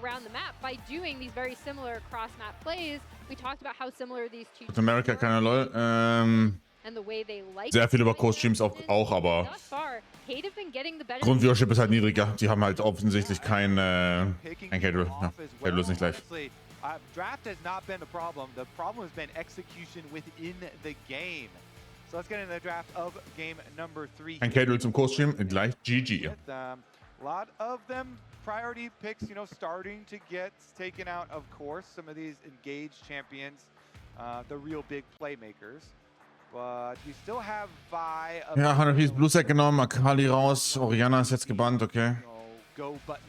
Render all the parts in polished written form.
around the map by doing these very similar cross-map plays. We talked about how similar these two teams America, were. keine LOL. And the way they like Sehr viel über Co-Streams auch, aber Grundviewership ist halt niedriger. Die haben halt offensichtlich kein Casual. Ja, Casual ist nicht live. Draft has not been the problem. The problem has been execution within the game. So let's get into the draft of game number 3. Ein Casual zum Co-Stream, gleich GG. A lot of them priority picks, you know, starting to get taken out, of course. Some of these engaged champions, the real big playmakers. But we still have Vi. Ja, 100 Piece Blue Sack genommen, Akali raus, Orianna ist jetzt gebannt, okay. Go button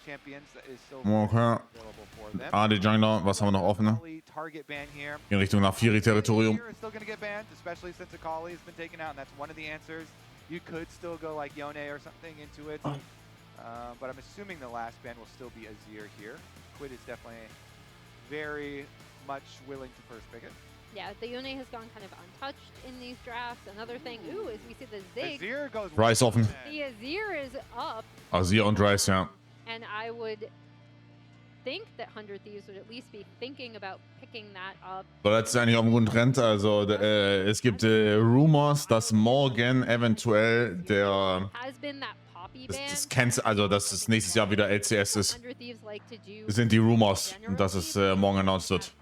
champions is still Okay. available for them. AD Jungler, was haben wir noch offen? Ne? Target ban here. In Richtung Nafiri-Territorium. Still going to get banned, especially since Akali has been taken out, and that's one of the answers. You could still go like Yone or something into it, but I'm assuming the last ban will still be Azir here. Quid is definitely very much willing to first pick it. Yeah, the Yone has gone kind of untouched in these drafts. Another thing, ooh, is we see the Zig. Azir goes Rice offen. The Azir is up. Azir und Rice, ja. And I would think that 100 Thieves would at least be thinking about picking that up. So, das ist eigentlich auch ein guter Trend. Also, es gibt Rumors, dass morgen eventuell der. Das ist nächstes Jahr wieder LCS ist. Das sind die Rumors, dass es morgen announced wird.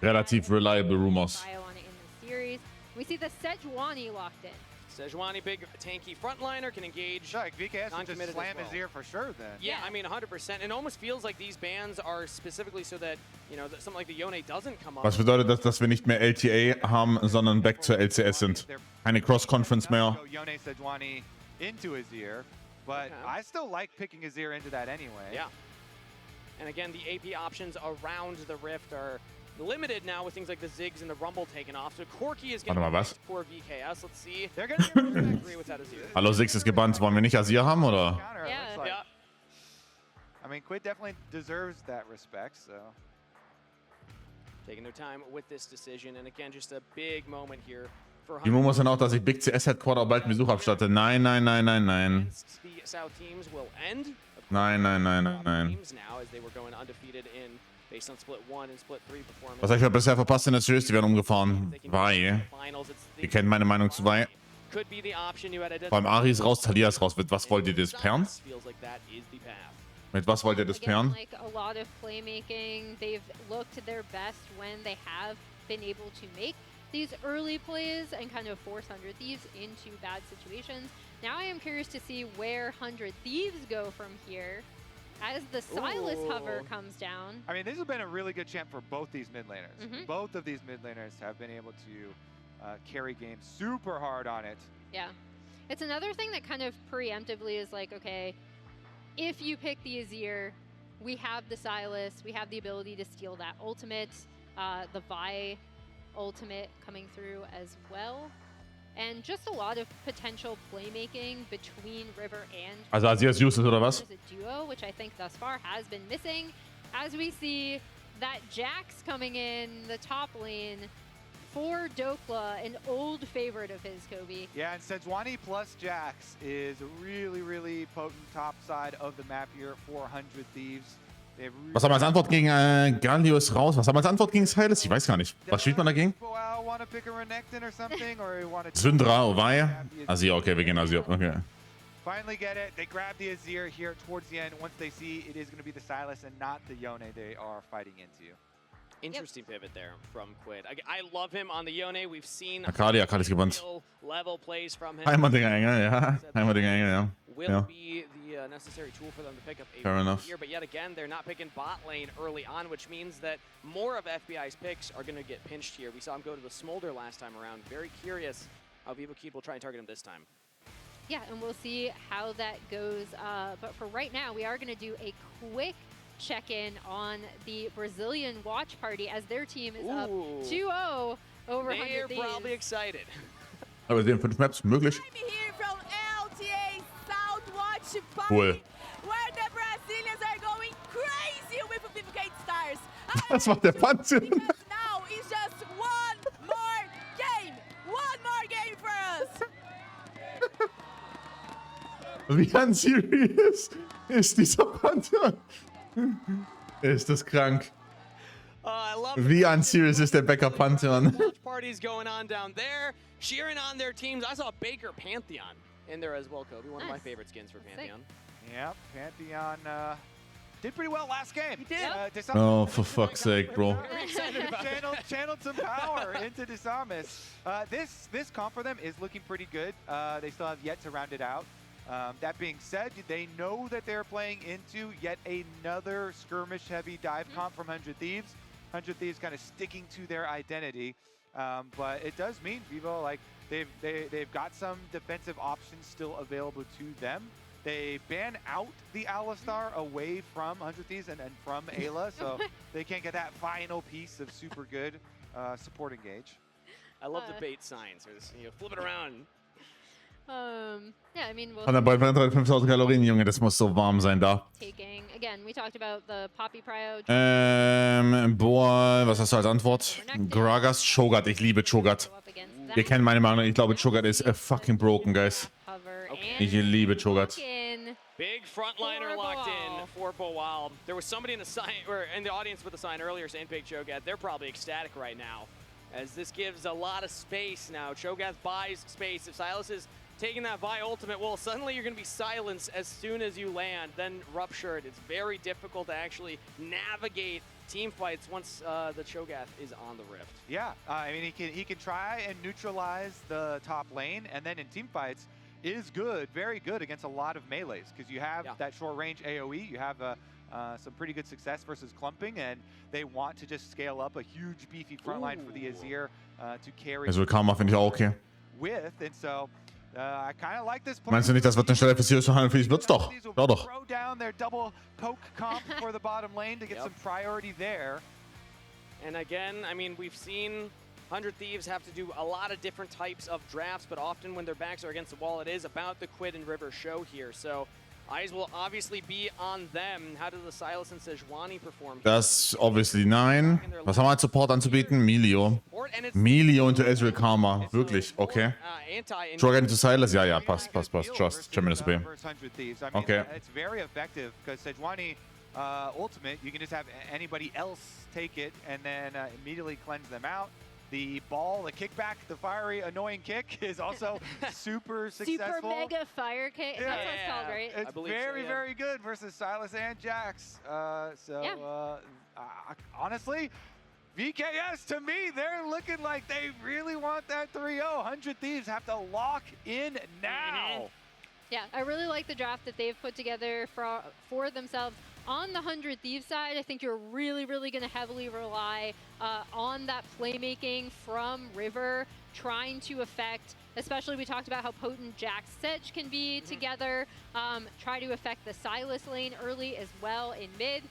Relativ reliable Rumors. We see the Sejuani locked in. Sejuani, big tanky frontliner, can engage. Sure, like VKS can just slam his ear for sure then. Yeah, I mean 100%. It almost feels like these bans are specifically so that, you know, that something like the Yone doesn't come up. Was bedeutet das, dass wir nicht mehr LTA haben, sondern back zur LCS sind? Keine Cross-Conference mehr. Yone Sejuani into his ear, but I still like picking his ear into that anyway. Yeah. And again, the AP options around the Rift are limited now with things like the Ziggs and the Rumble taken off. So Corki is getting for VKS. Let's see. They're going to agree with that Azir. Hallo, Ziggs ist gebannt. Wollen wir nicht Azir haben, oder? Yeah. I mean, Quid definitely deserves that respect, so. Taking their time with this decision. And again, just a big moment here. Die Rumors sind auch, dass ich Big CS Headquarter bald einen Besuch abstatte. Nein, nein, nein, nein, nein. Nein, nein, nein, nein, nein. Was habe ich bisher verpasst in der Series? Die werden umgefahren. Vi. Ihr kennt meine Meinung zu Vi. Vor allem Ari ist raus, Talia ist raus. Mit was wollt ihr das pairen? Mit was wollt ihr das pairen? Like a lot of playmaking. They've looked their best when they have been able to make these early plays and kind of force 100 Thieves into bad situations. Now I am curious to see where 100 Thieves go from here as the Silas hover comes down. I mean, this has been a really good champ for both these mid laners. Both of these mid laners have been able to carry games super hard on it. Yeah. It's another thing that kind of preemptively is like, okay, if you pick the Azir, we have the Silas, we have the ability to steal that ultimate, the Vi ultimate coming through as well. And just a lot of potential playmaking between River and also Azir ist useless, oder was? as a duo, which I think thus far has been missing. As we see that Jax coming in the top lane for Dokla, an old favorite of his, Kobe. Yeah, and Sejuani plus Jax is a really, really potent top side of the map here for 100 Thieves. Was haben wir als Antwort gegen Gallius raus? Was haben wir als Antwort gegen Silas? Ich weiß gar nicht. Was spielt man dagegen? Syndra, Vi? Azir, okay, wir gehen Azir. Okay. Finally get it. They grab the Azir here towards the end. Once they see it is going to be the Silas and not the Yone they are fighting into. Interesting pivot there from Quid. I love him on the Yone. We've seen Akali ist gebannt. level plays from him. Heimatdinger Engel, ja. Heimatdinger Engel, ja. Will be the necessary tool for them to pick up a Fair enough. here, but yet again, they're not picking bot lane early on, which means that more of FBI's picks are going to get pinched here. We saw him go to the Smolder last time around. Very curious how VivoKeep will try and target him this time. Yeah, and we'll see how that goes. But for right now, we are going to do a quick check-in on the Brazilian watch party as their team is up 2-0 over 100 They're Thieves. probably excited. Aber wir sehen 5 Maps, möglich. I'm here from LTA South Watch Party, Cool. where the Brazilians are going crazy with VKS stars. Das macht der Panzer. Because now it's just one more game for us. Wie unserious. ist dieser Pantheon. Ist das krank. I love Wie unserious ist der Backup Pantheon? Watch parties going on down there, cheering on their teams. I saw Baker Pantheon in there as well, Kobe. One of my favorite skins for Pantheon. Yeah, Pantheon did pretty well last game. He did. Oh, for fuck's sake, bro. Channeled some power into Desamis. This comp for them is looking pretty good. They still have yet to round it out. That being said, they know that they're playing into yet another skirmish-heavy dive comp from 100 Thieves. 100 Thieves kind of sticking to their identity, but it does mean Vivo, like they've got some defensive options still available to them. They ban out the Alistar away from 100 Thieves and from Ayla, so they can't get that final piece of super good support engage. I love the bait signs. Flip it around. Yeah, I mean, Hat der Ball 5000 Kalorien, Junge, das muss so warm sein da. Again, we talked about the Poppy Prio. Boah, was hast du als Antwort? Gragas, Cho'Gath, ich liebe Cho'Gath. Ihr kennt meine Meinung, ich glaube Cho'Gath ist fucking broken, guys. Ich liebe Cho'Gath. Big frontliner locked in for Boal. There was somebody in the sign or in the audience with the sign earlier saying Big Cho'Gath. They're probably ecstatic right now, as this gives a lot of space now. Cho'Gath buys space. If Silas is taking that Vi ultimate, well, suddenly you're going to be silenced as soon as you land, then ruptured. It's very difficult to actually navigate team fights once the Cho'Gath is on the rift. Yeah, I mean, he can try and neutralize the top lane, and then in team fights is good, very good against a lot of melees, because you have that short range AoE, you have some pretty good success versus clumping, and they want to just scale up a huge beefy front line for the Azir to carry. Also Karma finde ich auch okay. With, and so I kind of like this play. Meinst du nicht, das wird eine Stelle für Serious Verhandlung? Für dich wird's doch. Ja doch. Throw down their double poke comp for the bottom lane to get some priority there. And again, I mean, we've seen 100 Thieves have to do a lot of different types of drafts, but often when their backs are against the wall, it is about the Quid and River show here. So eyes will obviously be on them. How do the Silas and Sejuani perform? Das obviously nein. Was haben wir als Support anzubieten? Milio. Milio into Ezreal Karma. Wirklich, okay. Cho'Gath into Silas? Ja, ja, passt. Just, tremendous B. Okay. It's very effective, because Sejuani ultimate, you can just have anybody else take it and then immediately cleanse them out. The ball, the kickback, the fiery, annoying kick is also super successful. Super mega fire kick. That's what it's called, right? It's very good versus Silas and Jax. Honestly, VKS, to me, they're looking like they really want that 3-0. 100 Thieves have to lock in now. Yeah, I really like the draft that they've put together for themselves. On the 100 Thieves side, I think you're really going to heavily rely on that playmaking from River, trying to affect, especially we talked about how potent Jax Sedge can be together, try to affect the Silas lane early as well in mid,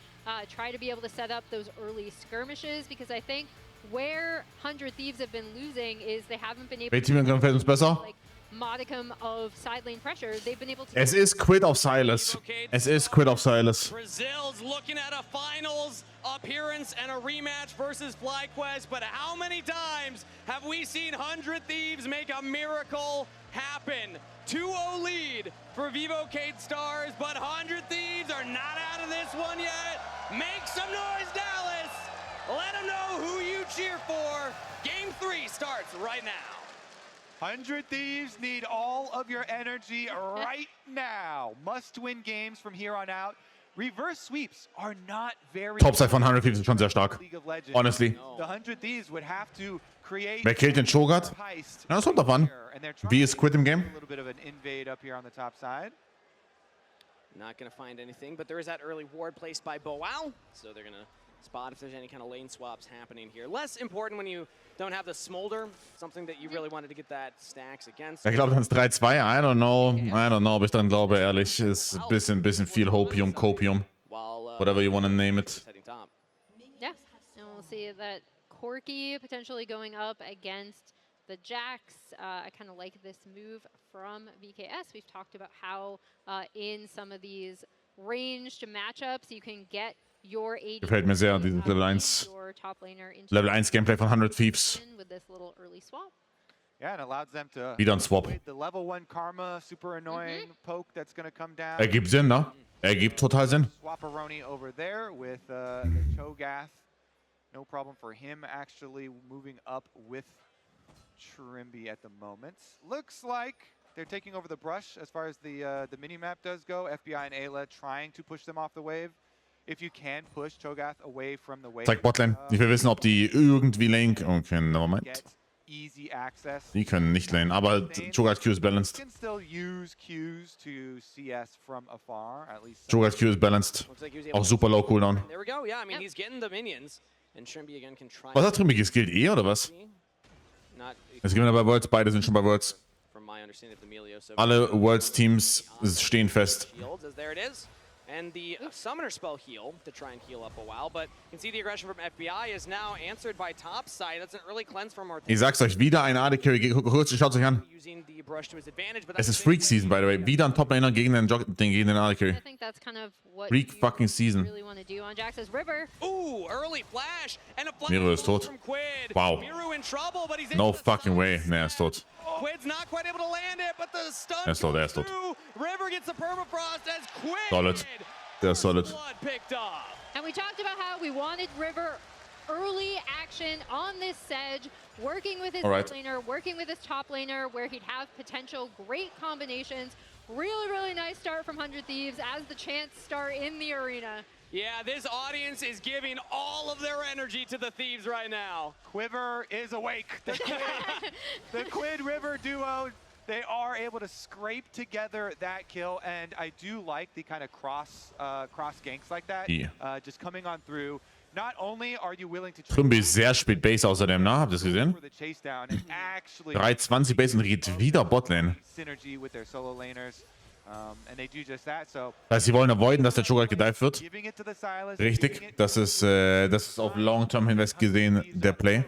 try to be able to set up those early skirmishes, because I think where 100 Thieves have been losing is they haven't been able to like modicum of side lane pressure. They've been able to. Es ist Quid auf Silas. Es ist Quid auf Silas. Brazil's looking at a finals appearance and a rematch versus FlyQuest, but how many times have we seen 100 Thieves make a miracle happen? 2-0 lead for VKS Stars, but 100 Thieves are not out of this one yet. Make some noise, Dallas. Let them know who you cheer for. Game 3 starts right now. 100 Thieves need all of your energy right now. Must-win games from here on out. Reverse sweeps are not very. Topside von 100 Thieves ist schon sehr stark. Honestly. The 100 Thieves would have to create. Wer killt den Cho'Gath? Ja, das kommt drauf an. Wie ist Quid im Game? A little bit of an invade up here on the top side. Not going to find anything, but there is that early ward placed by Boal, so they're going to spot if there's any kind of lane swaps happening here. Less important when you don't have the Smolder, something that you really wanted to get that stacks against. Ich glaube, dann ist 3-2. I don't know, ob ich dran glaube, ehrlich. Ist ein bisschen viel Hopium, Copium. Whatever you want to name it. Yeah, and we'll see that Corki potentially going up against the Jax. I kind of like this move from VKS. We've talked about how in some of these ranged matchups you can get your AD. Gefällt mir sehr, dieses Level 1. Level 1 Gameplay von 100 Thieves. With this little early swap. Yeah, and allows them to wieder ein Swap. the level 1 Karma, super annoying poke that's going to come down. Ergibt Sinn, ne? Ergibt total Sinn. Swaparoni over there with Cho'Gath. No problem for him actually moving up with Trimby at the moment. Looks like they're taking over the brush as far as the mini-map does go. FBI and Ayla trying to push them off the wave. If you can push Cho'Gath away from the wave. Zeig Botlane. Ich will wissen, ob die irgendwie lane... Okay, Moment. Get easy access. Die können nicht lane, aber Cho'Gath Q ist balanced. You can still use Qs to CS from afar, at least. Cho'Gath Q ist balanced. Auch super low cooldown. There we go. Yeah, I mean, he's getting the minions. And Trimby again can try. Was hat Trimby geskillt? E oder was? Jetzt gehen wir bei Worlds. Beide sind schon bei Worlds. Alle Worlds-Teams stehen fest. There it is. And the summoner spell heal to try and heal up a while, but you can see the aggression from FBI is now answered by topside. Doesn't really cleanse from Ortega. Ich sag's euch, wieder ein AD Carry. Schaut euch an. Es ist Freak Season, by the way. Wieder ein Top-Laner gegen den AD Carry. Freak fucking Season. Ooh, early flash and a flash Miro ist tot. from Quid. Wow. Miro in trouble, but he's No into the fucking way. sun. Ne, er ist tot. Quid's not quite able to land it, but the stun Er ist tot, er ist comes tot. through. River gets the permafrost as Quid. Solid. Der ist solid. Blood picked up. And we talked about how we wanted River early action on this Sedge, working with his Alright. mid laner, working with his top laner, where he'd have potential great combinations. Really, really nice start from 100 Thieves as the chance start in the arena. Yeah, this audience is giving all of their energy to the Thieves right now. Quiver is awake. The Quid River duo, they are able to scrape together that kill, and I do like the kind of cross ganks like that. Yeah. Just coming on through. Not only are you willing to Trimby ist sehr spät Base außerdem, ne? Habt ihr das gesehen? for the chase down and actually 3:20 Base und geht wieder Botlane. synergy with their solo laners. And they do just that. So Das heißt, sie wollen avoiden, dass der Cho'Gath gedived wird. giving it to the Silas, Richtig. Das ist auf Long-Term hinweg gesehen der Play.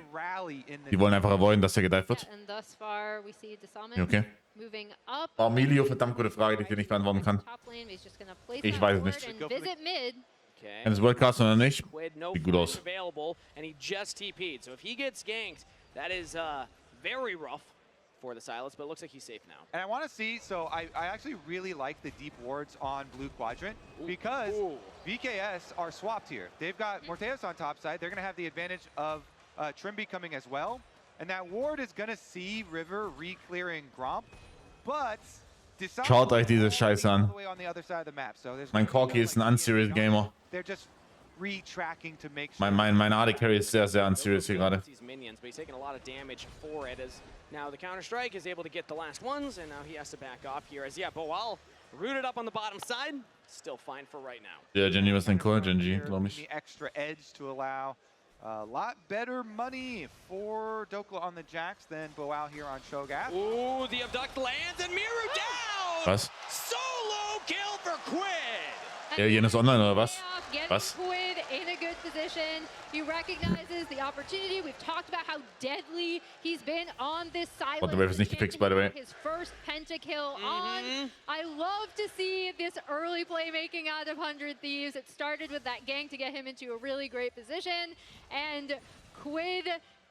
Die wollen einfach avoiden, dass der gedived wird. And thus far, we see Desamen Okay. moving up. Oh, Emilio, verdammt gute Frage, die ich dir nicht beantworten kann. Top lane, he's just gonna place Ich that weiß es ward nicht. and visit mid. Okay. Wenn es Worldcast oder nicht, Quid, no sieht gut aus. flash available, and he just TP'd. So if he gets ganked, that is very rough for the Silas, but it looks like he's safe now. And I want to see, so I actually really like the deep wards on blue quadrant because VKS are swapped here. They've got Morteus on top side. They're going to have the advantage of Trimby coming as well. And that ward is going to see River re-clearing Gromp, but Schaut euch diese Scheiße an. on the other side of the map. So there's Mein Corki ist ein unserious Gamer. They're just re-tracking to make sure. Mein AD Carry ist sehr, sehr unserious hier gerade. These minions, but he's taking a lot of damage for it as now the Counter-Strike is able to get the last ones, and now he has to back off here as, yeah, Boal rooted up on the bottom side, still fine for right now. Der Genji was dein Call, Genji, glaube ich. The extra edge to allow a lot better money for Dokla on the Jax than Boal here on Cho'Gath. Ooh, the abduct lands and Miru down! Was? Solo kill for Quid! Ja, Jen ist online oder was? Getting Was? Quid in a good position. He recognizes the opportunity. We've talked about how deadly he's been on this side. Oh, the wave is nicht gefixt, by the way. His first pentakill on. I love to see this early playmaking out of 100 Thieves. It started with that gank to get him into a really great position. And Quid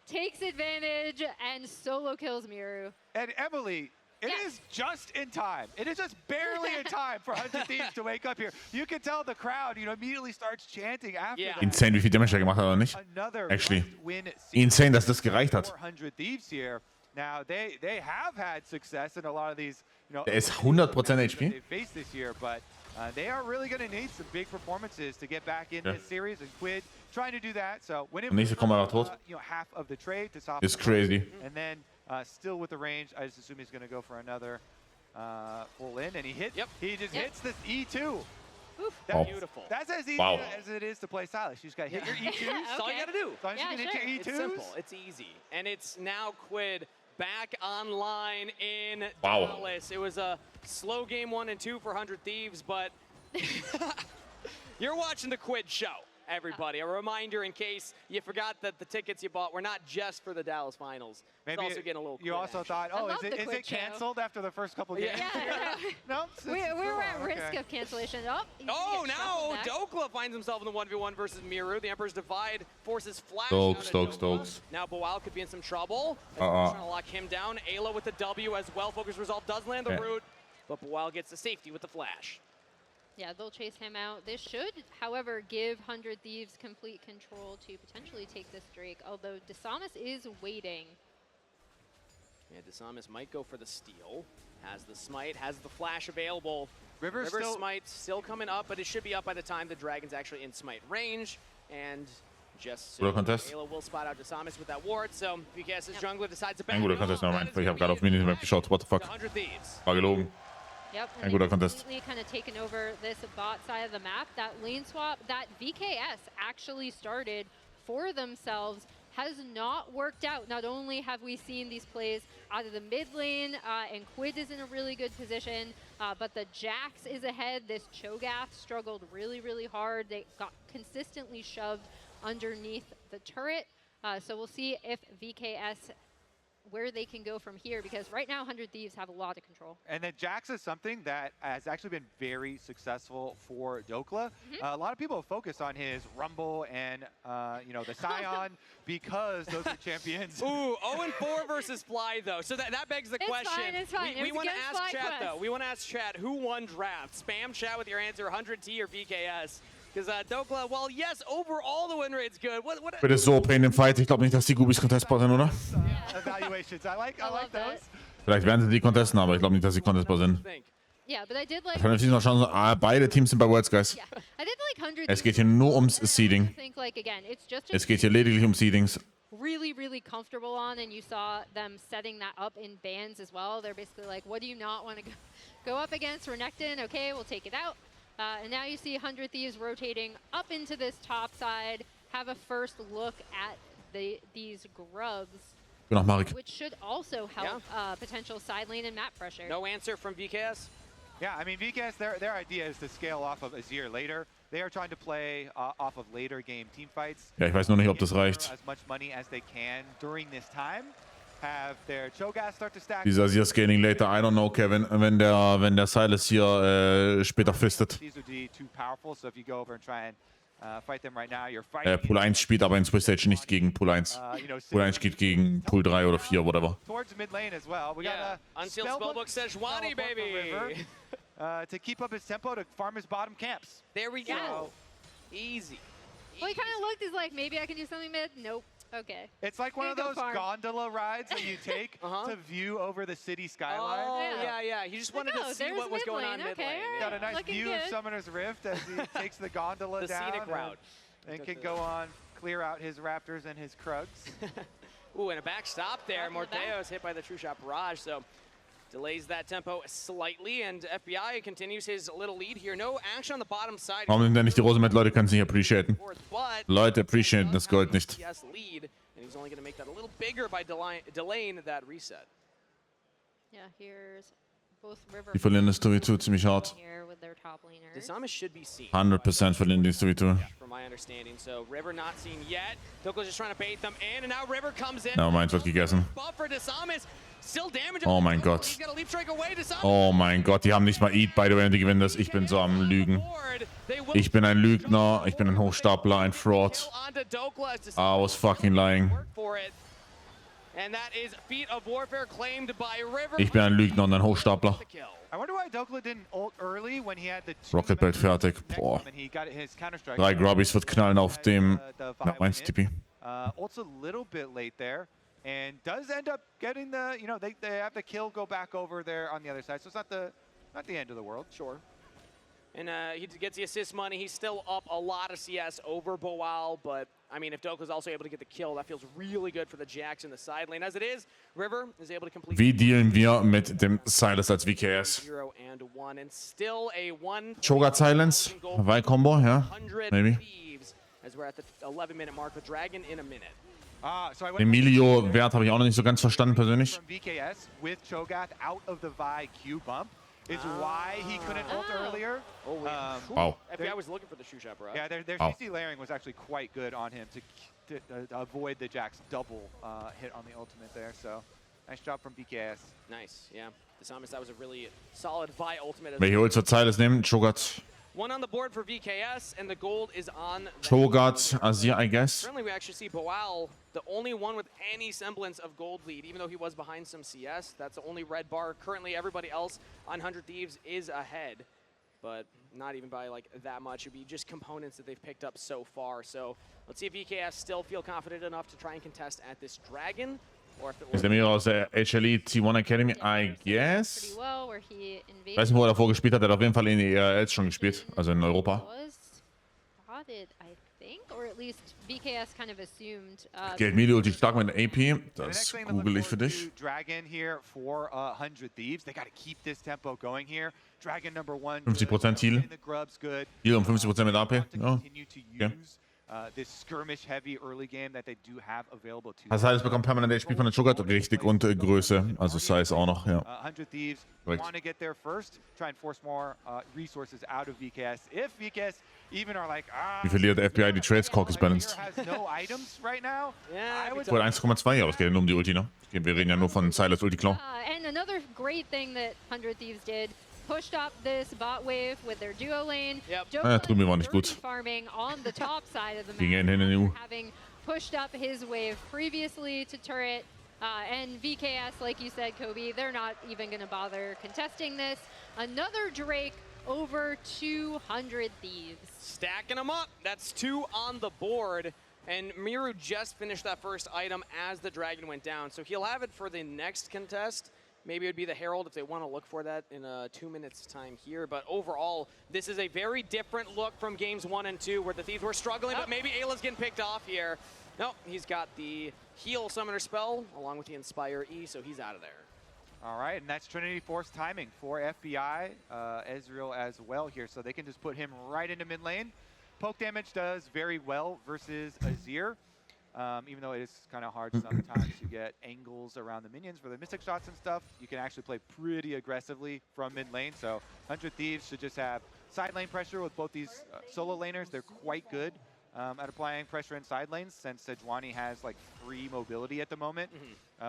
takes advantage and solo kills Miru. And Emily, it is just in time. It is just barely in time for 100 Thieves to wake up here. You can tell the crowd, immediately starts chanting after that. Insane, wie viel Damage er gemacht hat oder nicht? Another Actually, win insane, dass das gereicht hat. 100 Thieves here. Now they have had success in a lot of these, Der ist 100% HP. they faced this year, but they are really going to need some big performances to get back in this series. And Quid trying to do that. So winning Nächste kommt einfach tot. half of the trade to soften Ist crazy. and then still with the range, I just assume he's going to go for another full in, and he hits. Yep. He just hits this E2. Wow. Beautiful. That's as easy Wow. as it is to play Silas. You just got to hit your E2s. That's all you gotta do. As long as you can hit your It's E2s. simple. It's easy. And it's now Quid back online in Wow. Dallas. It was a slow game 1 and 2 for 100 Thieves, but you're watching the Quid show, everybody. A reminder in case you forgot that the tickets you bought were not just for the Dallas Finals. Maybe it's also getting a little you Quid also action. thought, I oh, love is the it Quid show. canceled after the first couple games? Yeah. No, We're at risk of cancellation. Oh, now Dokla finds himself in the 1v1 versus Miru. The Emperor's Divide forces Flash. Stokes, down to Stokes, Dokla. Stokes. Now Boal could be in some trouble. Uh-uh. Trying to lock him down. Ayla with the W as well. Focus Resolve does land the Yeah. root, but Boal gets the safety with the Flash. Yeah, they'll chase him out. This should, however, give 100 Thieves complete control to potentially take this Drake, although Desamas is waiting. Yeah, Desamas might go for the steal. Has the smite, has the flash available. River's River still... smite still coming up, but it should be up by the time the Dragon's actually in smite range. And just soon, Ayla will spot out Desamas with that ward, so VKS's jungler decides to back Ein guter Contest, nevermind. Ich habe gerade auf Minimap geschaut. What the fuck? 100 Thieves. War gelogen. Yep, Ein and guter they've Contest. completely kind of taken over this bot side of the map. That lane swap that VKS actually started for themselves has not worked out. Not only have we seen these plays out of the mid lane, and Quid is in a really good position, but the Jax is ahead. This Cho'Gath struggled really, really hard. They got consistently shoved underneath the turret. So we'll see if VKS, where they can go from here, because right now 100 Thieves have a lot of control. And then Jax is something that has actually been very successful for Dokla. A lot of people focus on his Rumble and you know, the Scion because those are champions. Ooh, 0-4 versus Fly though. So that begs the question. It's fine. We want to ask chat though. We want to ask chat who won draft. Spam chat with your answer, 100T or VKS. Because Dokla, well, yes, overall the win rate's good. What Bitte so OP in dem Fight. Ich glaube nicht, dass die Gubis contestbar sind, oder? Evaluations. I like those. Vielleicht werden sie die contesten, aber ich glaube nicht, dass sie contestbar sind. Yeah, but I did like. Vernünftig noch Chancen. Beide Teams sind bei Worlds, guys. Yeah, I did like 100. Es geht hier nur ums Seeding. I think like again, it's just Es geht hier lediglich um Seedings. really, really comfortable on, and you saw them setting that up in bans as well. They're basically like, what do you not want to go up against? Renekton, okay, we'll take it out. And now you see 100 Thieves rotating up into this top side, have a first look at these grubs, Bin nach Marek. which should also help potential side lane and map pressure. No answer from VKS? Yeah, I mean, VKS, their idea is to scale off of Azir later. They are trying to play off of later game team fights. Ja, ich weiß nur nicht, ob das reicht. As much money as they can during this time. Have their Cho'Gath start to stack. Dieser Azir scaling later, I don't know, Kevin. Wenn der Silas hier später fistet. These would be too powerful, so if you go over and try and fight them right now, you're fighting. Pool 1 spielt aber in Swiss nicht gegen Pool 1. Pool 1 geht gegen Pool 3 oder 4, whatever. Towards mid lane as well. We Yeah, got a Unsealed Spellbook Sejuani, baby. To keep up his tempo to farm his bottom camps. There we go. Yeah. Easy. Well, he kind of looked, he's like, maybe I can do something mid. Nope. Okay. It's like one of Here you those go, farm. gondola rides that you take to view over the city skyline. Oh, yeah. He just wanted to see what was going on mid lane. Got a nice Looking view good. of Summoner's Rift as he takes the gondola The down. scenic route. And can go on, clear out his Raptors and his Krugs. Ooh, and a back stop there. Back in the back. Morteo's hit by the True Shot Barrage, so delays that tempo slightly, and FBI continues his little lead here. No action on the bottom side. Warum nimmt er nicht die Rose mit? Leute können es nicht appreciaten. But Leute appreciaten das Gold nicht. yes, lead, and he's only going to make that a little bigger by delaying that reset. Yeah, here's both River Die verlieren das 2v2 ziemlich hart. here with their top laners. Desamas should be seen. 100% verlieren die 2v2. From my understanding, so River not seen yet. Doko's just trying to bait them in, and now River comes in. Na, meins wird gegessen. Buffer Desamas, still damage. Oh mein Gott. He's got a leap strike away. Desamas. Oh mein Gott, die haben nicht mal Eat, by the way, und die gewinnen das. Ich bin so am Lügen. Ich bin ein Lügner, ich bin ein Hochstapler, ein Fraud. I was fucking lying. And that is feat of warfare claimed by River. Ich bin ein Lügner und ein Hochstapler. I wonder why Dokla didn't ult early when he had the Rocket Belt fertig. Boah. and he got his Counter-Strike. 3 Grubbies wird knallen auf dem... Na, meins Tippi. Ult's a little bit late there, and does end up getting the, you know, they have the kill go back over there on the other side, so it's not the end of the world. Sure. And he gets the assist money. He's still up a lot of CS over Boal, but I mean, if Doko's also able to get the kill, that feels really good for the Jax in the side lane. As it is, River is able to complete. Wie dealen wir mit dem Silas als VKS? 0 and 1, and still a 1. Cho'Gath Silence? Vi combo, ja? 100 Maybe. Thieves, as we're at the 11-minute mark with Dragon in a minute. So I went Emilio Wert habe ich auch noch nicht so ganz verstanden persönlich. from VKS with Cho'Gath out of the Vi Q bump is why he couldn't ult earlier. Oh, wait. Wow. FBI was looking for the shoe shot, bro. Yeah, their Oh. CC layering was actually quite good on him to avoid the Jax double hit on the ultimate there. So nice job from VKS. Nice, yeah. Desamas, that was a really solid Vi ultimate. as Welche Ults wird Silas nehmen? Cho'Gath. One on the board for VKS, and the gold is on. Cho'Gath, Azir, I guess. Currently, we actually see Boal, the only one with any semblance of gold lead, even though he was behind some CS. That's the only red bar. Currently, everybody else on 100 Thieves is ahead. But not even by like that much. It'd be just components that they've picked up so far. So let's see if VKS still feel confident enough to try and contest at this Dragon, or if it Ist der Miro aus der HLE T1 Academy, I guess. Weiß nicht, wo er davor gespielt hat. Er hat auf jeden Fall in die ERLs schon gespielt, also in Europa. Geht Milo ulti stark mit AP. Das google ich für dich. Dragon here for 100 Thieves. They got to keep this tempo going here. Dragon number 1. 50% Heal. Heal 50% mit AP. Ja. Okay. This skirmish heavy early game that they do have available to. Das heißt, es bekommt permanent HP von der Chogat richtig und Größe. Also Size auch noch, ja. 100 Thieves want to get there first. Try and force more resources out of VKS. If VKS even are like, wie verliert FBI die Trades? Cork is balanced. Wohl 1,2, aber es geht ja nur um die Ulti, ne? Wir reden ja nur von Silas Ulti-Claw. And another great thing that 100 Thieves did, pushed up this bot wave with their duo lane. Ja, drüben war nicht gut. Farming on the top side of the map. Ging hin in den Having pushed up his wave previously to turret. And VKS, like you said, Kobe, they're not even going to bother contesting this. Another Drake over 200 Thieves. Stacking them up. That's 2 on the board. And Miru just finished that first item as the Dragon went down. So he'll have it for the next contest. Maybe it would be the Herald if they want to look for that in 2 minutes time here. But overall, this is a very different look from games 1 and 2 where the Thieves were struggling, but maybe Ayla's getting picked off here. No, he's got the heal summoner spell along with the Inspire E, so he's out of there. All right, and that's Trinity Force timing for FBI, Ezreal as well here. So they can just put him right into mid lane. Poke damage does very well versus Azir. Even though it is kind of hard sometimes to get angles around the minions for the mystic shots and stuff, you can actually play pretty aggressively from mid lane. So 100 Thieves should just have side lane pressure with both these solo laners. They're quite good at applying pressure in side lanes since Sejuani has like free mobility at the moment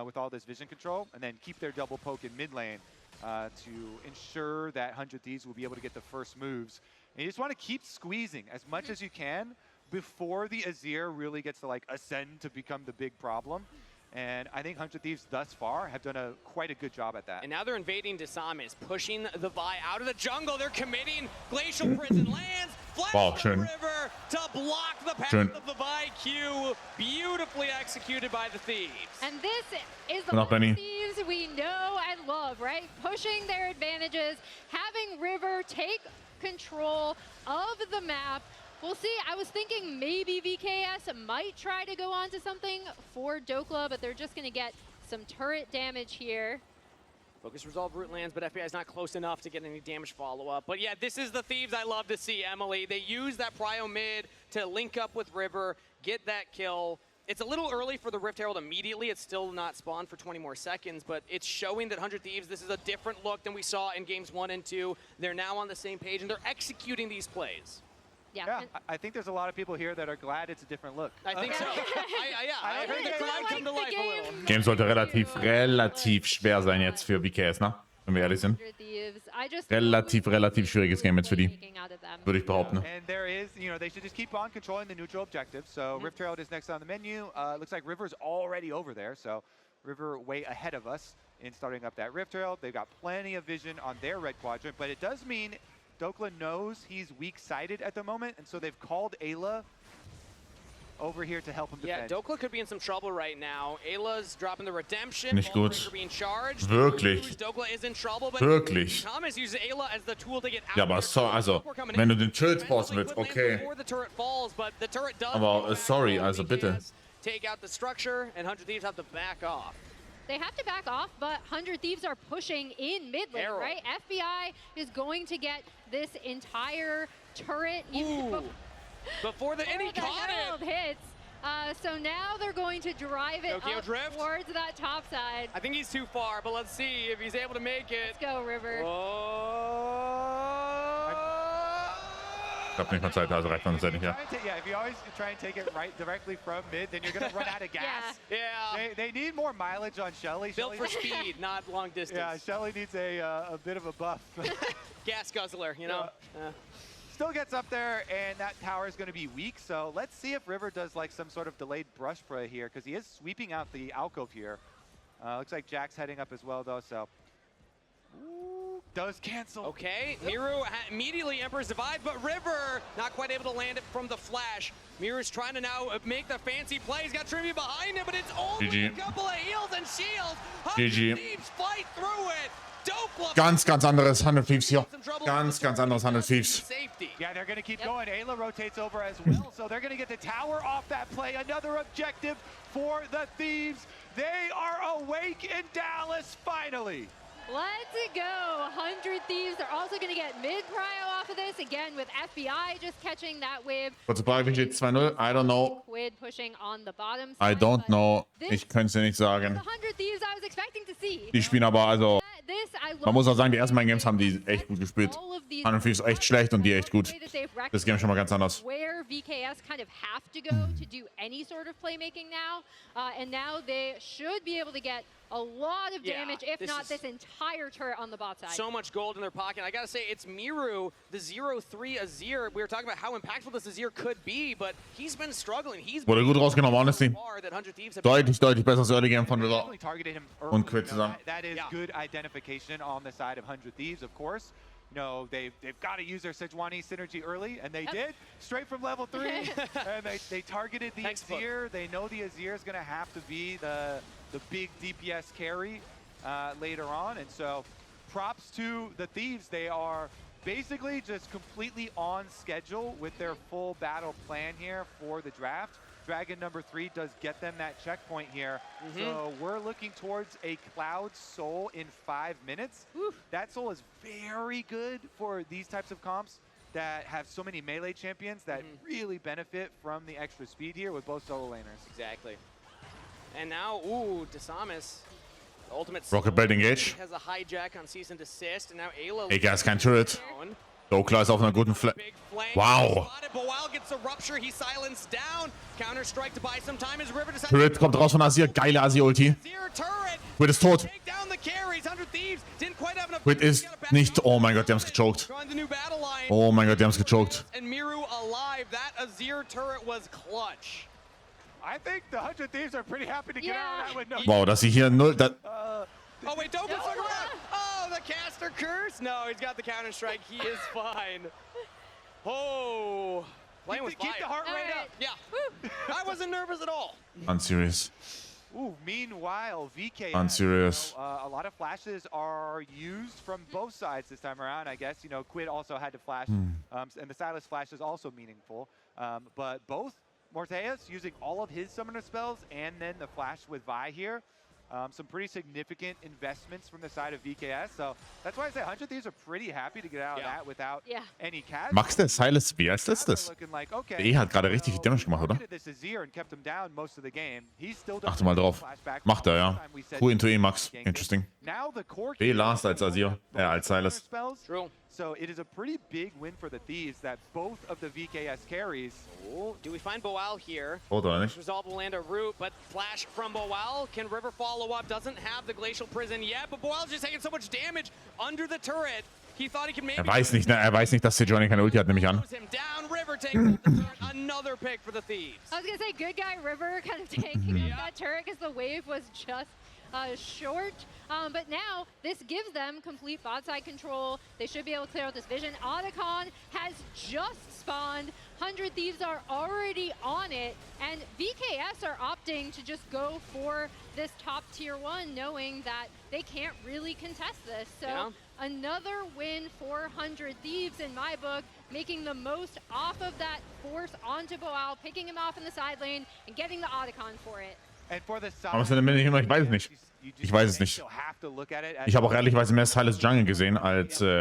with all this vision control, and then keep their double poke in mid lane to ensure that 100 Thieves will be able to get the first moves. And you just want to keep squeezing as much as you can before the Azir really gets to like ascend to become the big problem. And I think 100 Thieves thus far have done quite a good job at that. And now they're invading Desames, pushing the Vi out of the jungle. They're committing. Glacial Prison lands. Flash the river to block the path of the Vi Q. Beautifully executed by the Thieves. And this is the Thieves we know and love, right? Pushing their advantages, having River take control of the map. We'll see. I was thinking maybe VKS might try to go on to something for Dokla, but they're just going to get some turret damage here. Focus Resolve root lands, but FBI is not close enough to get any damage follow-up. But yeah, this is the Thieves I love to see, Emily. They use that prio mid to link up with River, get that kill. It's a little early for the Rift Herald immediately. It's still not spawned for 20 more seconds, but it's showing that 100 Thieves, this is a different look than we saw in games 1 and 2. They're now on the same page, and they're executing these plays. Yeah, I think there's a lot of people here that are glad it's a different look. I think so. I heard the crowd come to life a little. Game sollte relativ schwer sein jetzt für VKS, ne? Wenn wir ehrlich sind. Relativ schwieriges Game jetzt für die, würde ich behaupten. And there is, they should just keep on controlling the neutral objective. So Rift Herald is next on the menu. Looks like River's already over there, so River way ahead of us in starting up that Rift Herald. They've got plenty of vision on their red quadrant, but it does mean Dokla knows he's weak-sided at the moment, and so they've called Ayla over here to help him defend. Yeah, Dokla could be in some trouble right now. Ayla's dropping the redemption. Nicht gut. Being charged. Wirklich. Dokla is in trouble, but Wirklich. Thomas uses Ayla as the tool to get out. Ja, aber also, wenn du den Turret spawnen willst, okay. Aber sorry, also bitte. Take out the structure, and 100 Thieves have to back off. They have to back off, but 100 Thieves are pushing in mid lane, right? FBI is going to get this entire turret before the Herald hits. So now they're going to drive it up towards that top side. I think he's too far, but let's see if he's able to make it. Let's go, River. Ich hab nicht mal Zeit, also reicht man nicht, ja. Yeah, if you always try and take it right directly from mid, then you're going to run out of gas. Yeah. They need more mileage on Shelly. Built for speed, not long distance. Yeah, Shelly needs a bit of a buff. Gas guzzler, you know. Still gets up there, and that tower is going to be weak. So let's see if River does like some sort of delayed brush spray here, because he is sweeping out the alcove here. Looks like Jack's heading up as well, though. So does cancel. Okay, Miru immediately Emperor's Divide, but River not quite able to land it from the flash. Miru's trying to now make the fancy play. He's got Trivia behind him, but it's only GG. a couple of heals and shields. GG. Thieves fight through it. Ganz anderes 100 Thieves hier. Ganz anderes 100 Thieves. Yeah, they're going to keep going. Ayla rotates over as well, so they're going to get the tower off that play. Another objective for the Thieves. They are awake in Dallas, finally. Let's go. 100 Thieves. They're also going to get mid-prio off of this, again with FBI just catching that wave. Kurze Frage, wie steht 2-0? I don't know. Quid pushing on the bottom I side, don't but know. this Ich könnte es dir nicht is the sagen. 100 Thieves I was expecting to see. Die spielen aber, also, This, I love man muss auch sagen, die ersten beiden Games haben die echt gut gespielt. all of these 100 Thieves echt schlecht und die echt gut. Das Game schon mal ganz anders. Where VKS kind of have to go to do any sort of playmaking now, and now they should be able to get a lot of damage, if not this entire turret on the bot side. So much gold in their pocket. I gotta say, it's Miru, the 0-3 Azir. We were talking about how impactful this Azir could be, but he's been struggling. Wurde gut rausgenommen, honestly. Deutlich besseres Early Game von River und Quid zusammen. That is good identification on the side of 100 Thieves, of course. You know, they've got to use their Sejuani synergy early, and they did, straight from level 3. And they targeted the Azir. They know the Azir is going to have to be the big DPS carry later on, and so props to the Thieves. They are basically just completely on schedule with their full battle plan here for the draft. Dragon number 3 does get them that checkpoint here. So we're looking towards a Cloud Soul in 5 minutes. That Soul is very good for these types of comps that have so many melee champions that really benefit from the extra speed here with both solo laners. Exactly. And now, Desamis, ultimate Rocket Belt engage. has a hijack on cease and desist, and now Ayla. Ey, ist kein Turret. Dokla ist auf einer guten Flat. Wow. Turret kommt raus von Azir. Geile Azir-Ulti. Quid ist tot. Quid ist nicht... Oh mein Gott, die haben es gechoked. Oh mein Gott, die haben es gechoked. I think the 100 Thieves are pretty happy to get out of that with no. Wow, dass sie hier null... Oh wait, don't look around! Oh, the caster curse? No, he's got the counter strike. He is fine. Oh, playing with fire. Keep the heart rate up. Yeah, I wasn't nervous at all. Unserious. Ooh, meanwhile, VKS. Unserious. A lot of flashes are used from both sides this time around, I guess. You know, Quid also had to flash, and the Silas flash is also meaningful. But both Morteus using all of his summoner spells and then the flash with Vi here. Some pretty significant investments from the side of VKS. So that's why I say 100 Thieves are pretty happy to get out of that without any cash. Max der Silas, wie heißt das? Der E hat gerade richtig viel Damage gemacht, oder? Achte mal drauf. Macht er, ja. Q into E, Max. Interesting. B last als Azir. Als Silas. True. So it is a pretty big win for the Thieves that both of the VKS carries. Oh, do we find Boal here? Oder nicht? Resolve will land a root, but flash from Boal. Can River follow up? Doesn't have the Glacial Prison yet, but Boal's just taking so much damage under the turret. He thought he could maybe... weiß nicht, ne? Er weiß nicht, dass Sejuani keine Ulti hat, nehme ich an. River takes the turret. Another pick for the Thieves. I was going to say, good guy River kind of taking that turret because the wave was just short. But now this gives them complete bot side control. They should be able to clear out this vision. Otacon has just spawned. 100 Thieves are already on it. And VKS are opting to just go for this top tier 1, knowing that they can't really contest this. So another win for 100 Thieves in my book, making the most off of that force onto Boal, picking him off in the side lane, and getting the Otacon for it. Aber was ist denn mit dem? Ich weiß es nicht. Ich weiß es nicht. Ich habe auch ehrlicherweise mehr Silas Jungle gesehen als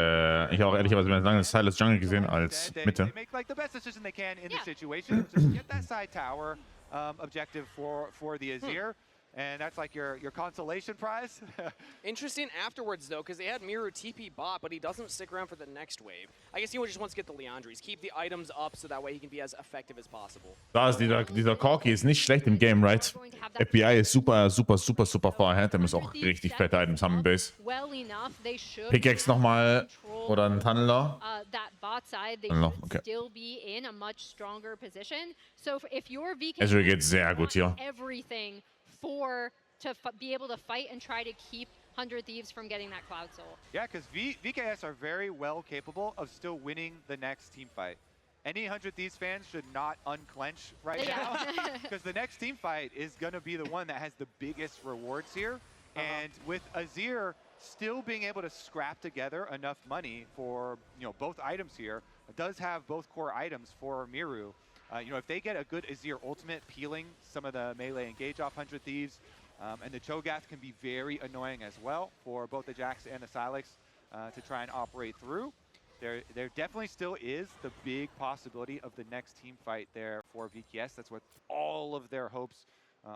Mitte. And that's like your consolation prize. Interesting afterwards, though, because they had Miru TP bot, but he doesn't stick around for the next wave. I guess he just wants to get the Leandries, keep the items up so that way he can be as effective as possible. Da ist dieser Corki ist nicht schlecht im Game, right? FBI ist super far ahead. Der muss auch richtig fette Items haben im Base. Pickaxe nochmal oder ein Tunneler. Okay. Ezreal geht sehr gut hier. To be able to fight and try to keep 100 Thieves from getting that Cloud Soul. Yeah, because VKS are very well capable of still winning the next team fight. Any 100 Thieves fans should not unclench right now, because the next team fight is going to be the one that has the biggest rewards here. And with Azir still being able to scrap together enough money for both items here, it does have both core items for Miru. If they get a good Azir ultimate peeling some of the melee engage off 100 Thieves, and the Cho'Gath can be very annoying as well for both the Jax and the Sylex to try and operate through. There definitely still is the big possibility of the next team fight there for VKS. That's what all of their hopes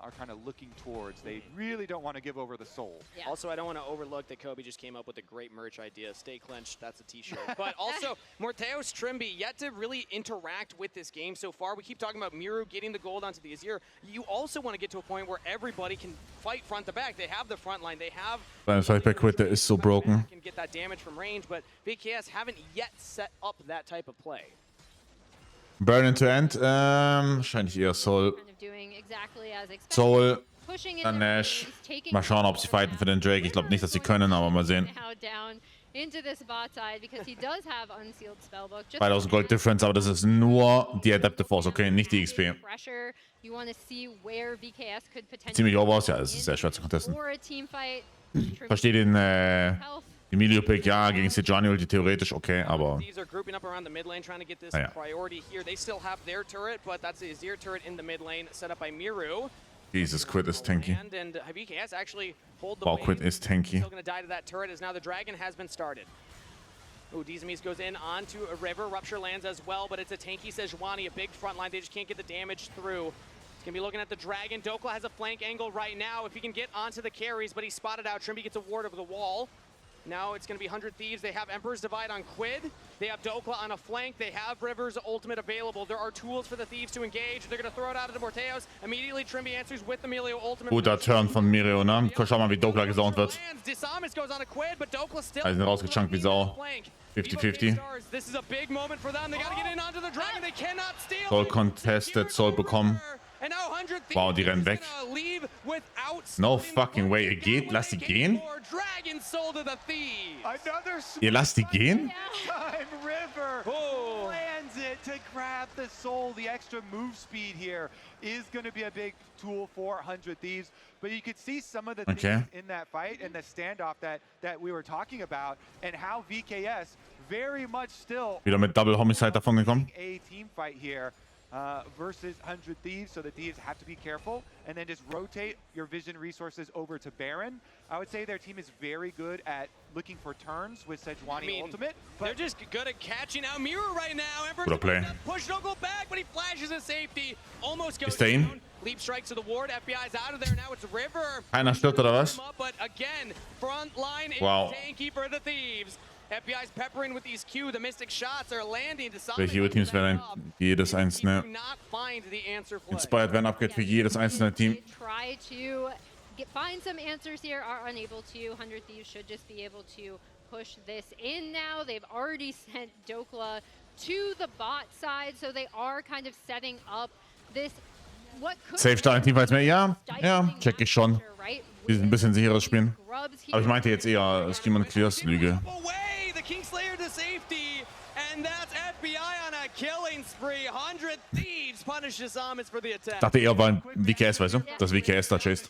are kind of looking towards. They really don't want to give over the soul. Yeah. Also, I don't want to overlook that Kobe just came up with a great merch idea. Stay clenched, that's a t-shirt. But also, Morteos Trimby yet to really interact with this game so far. We keep talking about Miru getting the gold onto the Azir. You also want to get to a point where everybody can fight front to back. They have the front line. They have... Beim Fightback-Quit, der ist so broken. ...can get that damage from range, but VKS haven't yet set up that type of play. Burn into End, wahrscheinlich eher Soul. Soul, dann Nash. Mal schauen, ob sie fighten für den Drake. Ich glaube nicht, dass sie können, aber mal sehen. 2000 Gold Difference, aber das ist nur die Adaptive Force, okay, nicht die XP. Ziemlich over aus, ja, es ist sehr schwer zu contesten. Verstehe den Emilio-Pick, ja, gegen Sejuani Ulti theoretisch, okay, aber... Jesus, Quit ist tanky. Wow, Quit ist tanky. Ooh, Dizamis goes in onto a river. Rupture lands as well, but it's a tanky Sejuani, a big front line. They just can't get the damage through. He's going to be looking at the Dragon. Dokla has a flank angle right now. If he can get onto the carries, but he's spotted out. Trimby gets a ward over the wall. Now it's going to be 100 Thieves. They have Emperor's Divide on Quid. They have Dokla on a flank. They have River's ultimate available. There are tools for the Thieves to engage. They're going to throw it out into Morteos. Immediately Trimby answers with the Emilio ultimate. Guter Turn von Mirio, ne? Schau mal, wie Dokla gesaunt wird. Also sind rausgechunkt wie Sau. 50-50. This is a big moment for them. They got to get in onto the Dragon. They cannot steal. Soll contested, Soll bekommen. Wow, die rennen weg. No fucking way. Ihr geht? Lasst die gehen? Ihr lasst die gehen? River lands it to grab the soul. The extra move speed here is going to be a big tool for 100 Thieves. But you could see some of the things in that fight and the standoff that we were talking about, and how VKS very much still wieder mit Double Homicide davon gekommen. A team fight here. Versus 100 Thieves, so the Thieves have to be careful and then just rotate your vision resources over to Baron. I would say their team is very good at looking for turns with Sejuani ultimate. But they're just good at catching out Miru right now. Guter Play. Push, don't go back, but he flashes in safety. Almost goes down. Leap strikes to the ward. FBI's out of there. Now it's River. Keiner stirbt oder was? But again, front line is tanky for the Thieves. FBI's peppering with these Q. The Mystic shots are landing. Welche Teams werden jedes einzelne Inspired werden Upgrade für jedes einzelne Team. Try to find some answers here, are unable to. 100 Thieves should just be able to push this in now. They've already sent Dokla to the bot side, so they are kind of setting up this. Safe starten Teamfights mehr? Ja, check ich schon. Die sind ein bisschen sicheres Spielen. Aber ich meinte jetzt eher Stream und Clears Lüge. Kingslayer to safety, and that's FBI on a killing spree. 100 Thieves punishes Samus for the attack. Dachte eher war ein VKS, weißt du? Das VKS da chased.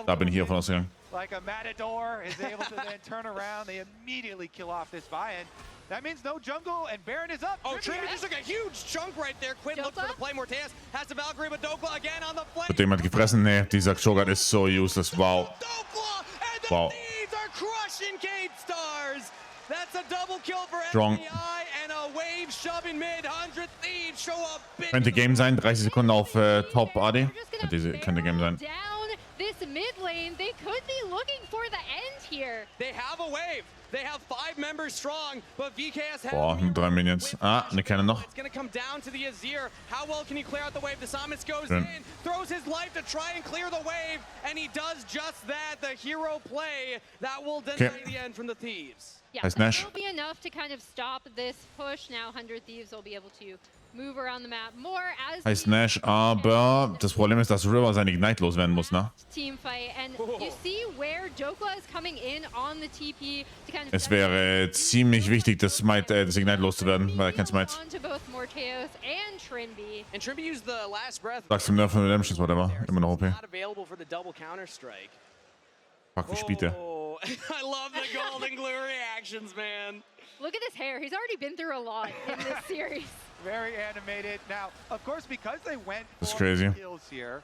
Da bin ich hier von ausgegangen. Like a matador is able to then turn around. They immediately kill off this Vian. That means no jungle, and Baron is up. Oh, Trimby just took a huge chunk right there. Quinn looks for the play. Morteos has the Valkyrie, but Dokla again on the flank. Wird jemand gefressen? Nee, dieser Cho'Gath ist so useless. Wow. Dokla and the Thieves are crushing Cade Stars. That's a double kill for Strong. FBI and a wave shoving mid. 100 Thieves show up big. Könnte Game sein. 30 Sekunden auf Top AD. Könnte Game sein. This mid lane, they could be looking for the end here. They have a wave. They have 5 members strong, but VKS has... Boah, 3 Minions. Ah, eine Cannon noch. It's going to come down to the Azir. How well can he clear out the wave? The Samus goes in, throws his life to try and clear the wave, and he does just that. The hero play that will deny the end from the Thieves. Yeah, that will be enough to kind of stop this push. Now 100 Thieves will be able to move around the map more as Heißt Nash, aber das Problem ist, dass River sein Ignite loswerden muss, ne? team fight, and you see where Jokla is coming in on the TP to kind of Es wäre ziemlich wichtig, das Ignite loszuwerden, weil er kein Smite. onto both Morteos and Trinby. And Trimby used the last breath. Sagst du Nerf und Redemptions, whatever. Immer noch OP. Not available for the double counter strike. Fuck, wie spielt der? Oh, I love the golden glue reactions, man. Look at his hair. He's already been through a lot in this series. Very animated. Now, of course, because they went That's for crazy. kills here,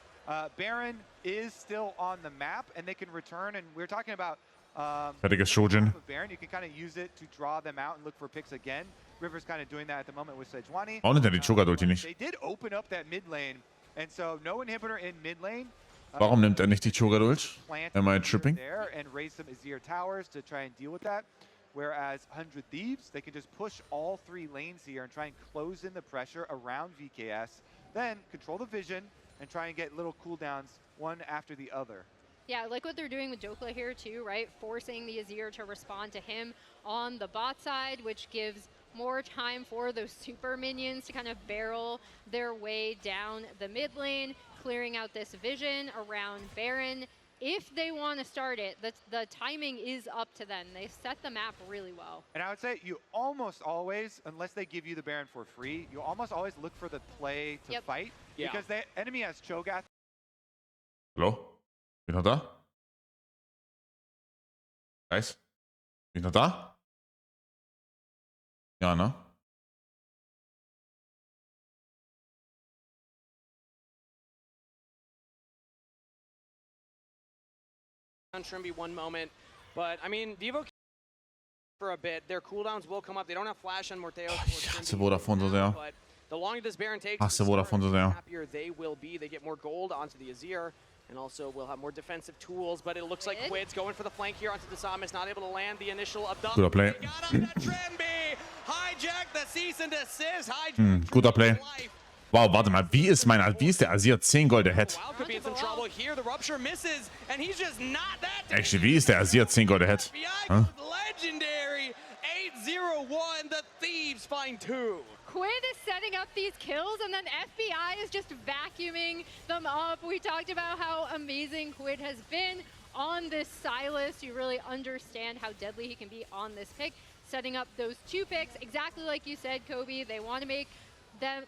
Baron is still on the map, and they can return. And we're talking about Fertiges Shojin. Baron. You can kind of use it to draw them out and look for picks again. River's kind of doing that at the moment with Sejuani. Warum nimmt er die Cho'Gath-Ulti nicht? They did open up that mid lane, and so no inhibitor in mid lane. Warum nimmt er nicht die Cho'Gath-Ult? Am I tripping? There and raise some Azir towers to try and deal with that. Whereas 100 Thieves, they can just push all 3 lanes here and try and close in the pressure around VKS. Then control the vision and try and get little cooldowns one after the other. Yeah, like what they're doing with Jokla here too, right? Forcing the Azir to respond to him on the bot side, which gives more time for those super minions to kind of barrel their way down the mid lane, clearing out this vision around Baron. If they want to start it, the timing is up to them. They set the map really well. And I would say you almost always, unless they give you the Baron for free, you almost always look for the play to fight. Yeah. Because the enemy has Cho'Gath. Hallo? Bin ich noch da? Guys? Bin ich noch da? Ja, ne? On Trimby one moment, but I mean, Vivo for a bit. Their cooldowns will come up. They don't have flash on Morteos. Ich hasse Vodafone so sehr. But the longer this Baron takes, Hasse the Vodafone so sehr. happier they will be. They get more gold onto the Azir, and also will have more defensive tools. But it looks like Quid's going for the flank here onto the Samus, not able to land the initial abduction. Guter Play. They got him to Trimby. Hijack the cease and desist. Hijack Guter Play. life. Wow, warte mal, wie ist der Azir 10 Gold ahead? Wow, could be in some trouble here. The rupture misses, and he's just not that. Actually, wie ist der Azir 10 Gold ahead? FBI goes legendary. 8-0-1. The Thieves find 2. Quid is setting up these kills, and then FBI is just vacuuming them up. We talked about how amazing Quid has been on this Sylas. You really understand how deadly he can be on this pick. Setting up those 2 picks, exactly like you said, Kobe. They want to make them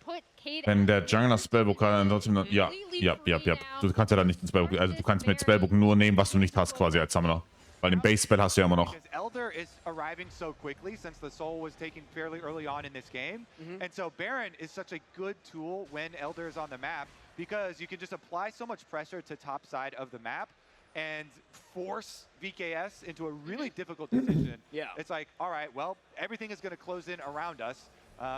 put Kate. Wenn der Jungler Spellbook kann, trotzdem noch, ja. Du kannst ja da nicht ins Spellbook, also du kannst mit Spellbook nur nehmen, was du nicht hast quasi als Summoner. Weil den Base Spell hast du ja immer noch. Because Elder is arriving so quickly since the Soul was taken fairly early on in this game. And so Baron is such a good tool when Elder is on the map because you can just apply so much pressure to top side of the map and force VKS into a really difficult decision. Yeah. It's like, all right, well, everything is going to close in around us.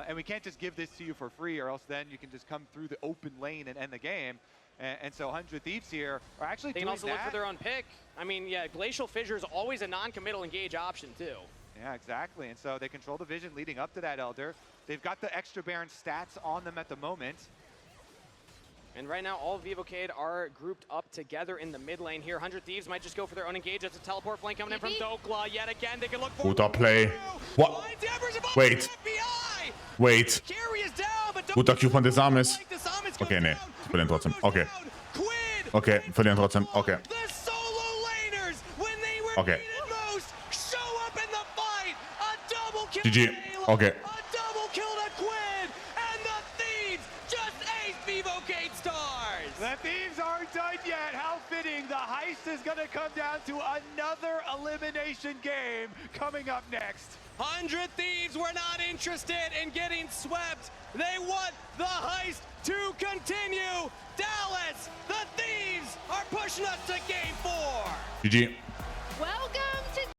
And we can't just give this to you for free or else then you can just come through the open lane and end the game. And so 100 Thieves here are actually They doing can also that. look for their own pick. I mean, yeah, Glacial Fissure is always a non-committal engage option, too. Yeah, exactly. And so they control the vision leading up to that Elder. They've got the extra Baron stats on them at the moment. And right now, all of Vivocade are grouped up together in the mid lane here. 100 Thieves might just go for their own engage. That's a teleport flank coming in from Dokla. Yet again, they can look for Guter Play. What? Wait. Wait. Guter Q von Desamis. Okay, nee. Verlieren trotzdem. Okay. Okay, verlieren trotzdem. Okay. Okay. GG. Okay. The Thieves aren't done yet. How fitting. The heist is going to come down to another elimination game coming up next. 100 Thieves were not interested in getting swept. They want the heist to continue. Dallas, the Thieves are pushing us to game 4. GG.